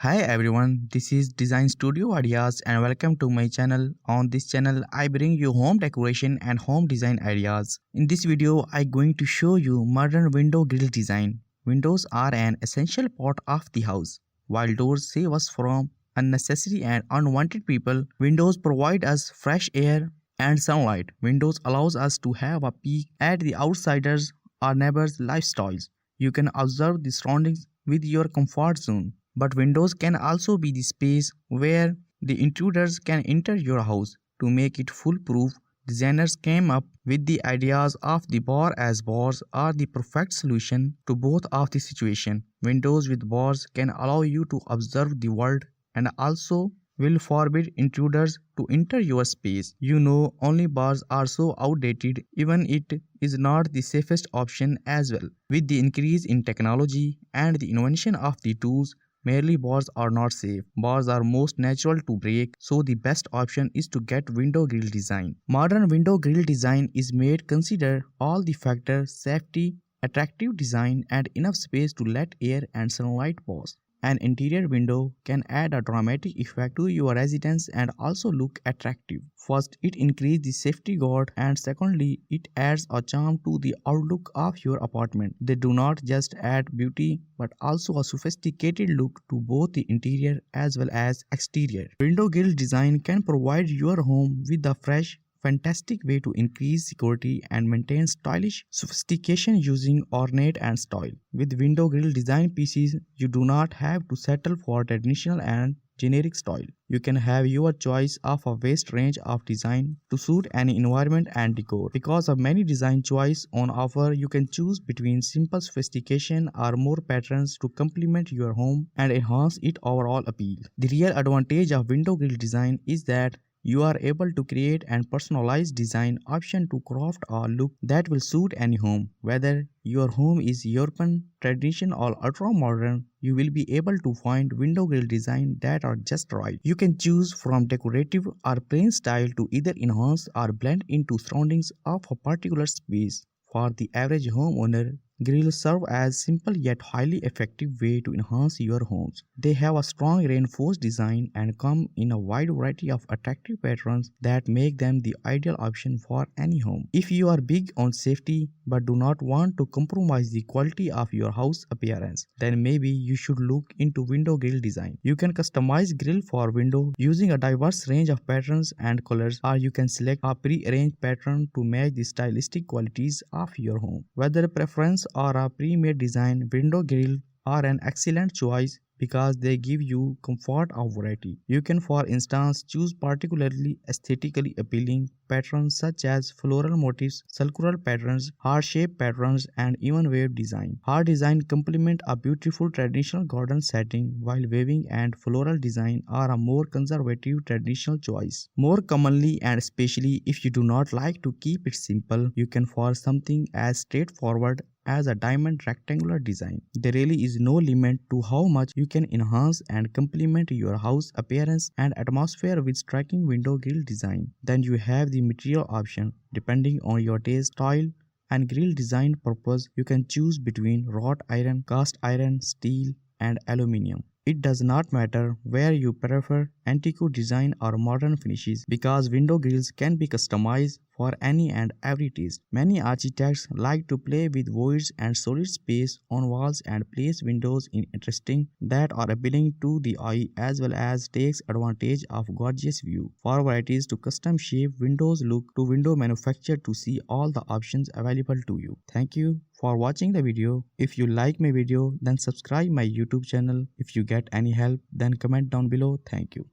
Hi everyone, this is Design Studio Ideas and welcome to my channel. On this channel, I bring you home decoration and home design ideas. In this video, I'm going to show you modern window grill design. Windows are an essential part of the house. While doors save us from unnecessary and unwanted people, windows provide us fresh air and sunlight. Windows allows us to have a peek at the outsiders or neighbors' lifestyles. You can observe the surroundings with your comfort zone. But windows can also be the space where the intruders can enter your house. To make it foolproof, designers came up with the ideas of the bar, as bars are the perfect solution to both of the situation. Windows with bars can allow you to observe the world and also will forbid intruders to enter your space. Only bars are so outdated, even it is not the safest option as well. With the increase in technology and the invention of the tools, merely bars are not safe. Bars are most natural to break, so the best option is to get window grill design. Modern window grill design is made consider all the factors: safety, attractive design, and enough space to let air and sunlight pass. An interior window can add a dramatic effect to your residence and also look attractive. First, it increases the safety guard, and secondly, it adds a charm to the outlook of your apartment. They do not just add beauty but also a sophisticated look to both the interior as well as exterior. Window grill design can provide your home with a fresh, fantastic way to increase security and maintain stylish sophistication using ornate and style. With window grill design pieces, you do not have to settle for traditional and generic style. You can have your choice of a vast range of design to suit any environment and decor. Because of many design choice on offer, you can choose between simple sophistication or more patterns to complement your home and enhance its overall appeal. The real advantage of window grill design is that you are able to create and personalize design option to craft a look that will suit any home. Whether your home is European, traditional or ultra modern, you will be able to find window grill design that are just right. You can choose from decorative or plain style to either enhance or blend into surroundings of a particular space. For the average homeowner, grills serve as simple yet highly effective way to enhance your homes. They have a strong reinforced design and come in a wide variety of attractive patterns that make them the ideal option for any home. If you are big on safety but do not want to compromise the quality of your house appearance, then maybe you should look into window grill design. You can customize grill for window using a diverse range of patterns and colors, or you can select a pre-arranged pattern to match the stylistic qualities of your home. Whether preference or a pre-made design, window grill are an excellent choice because they give you comfort and variety. You can, for instance, choose particularly aesthetically appealing patterns such as floral motifs, circular patterns, heart-shaped patterns, and even wave design. Heart design complement a beautiful traditional garden setting, while waving and floral design are a more conservative traditional choice. More commonly, and especially if you do not like to keep it simple, you can for something as straightforward as a diamond rectangular design. There really is no limit to how much you can enhance and complement your house appearance and atmosphere with striking window grill design. Then you have the material option. Depending on your taste, style, and grill design purpose, you can choose between wrought iron, cast iron, steel, and aluminium. It does not matter where you prefer antique design or modern finishes, because window grills can be customized for any and every taste. Many architects like to play with voids and solid space on walls and place windows in interesting that are appealing to the eye, as well as takes advantage of gorgeous view. For varieties to custom shape windows, look to window manufacturer to see all the options available to you. Thank you for watching the video. If you like my video, then subscribe my YouTube channel. If you get any help, then comment down below. Thank you.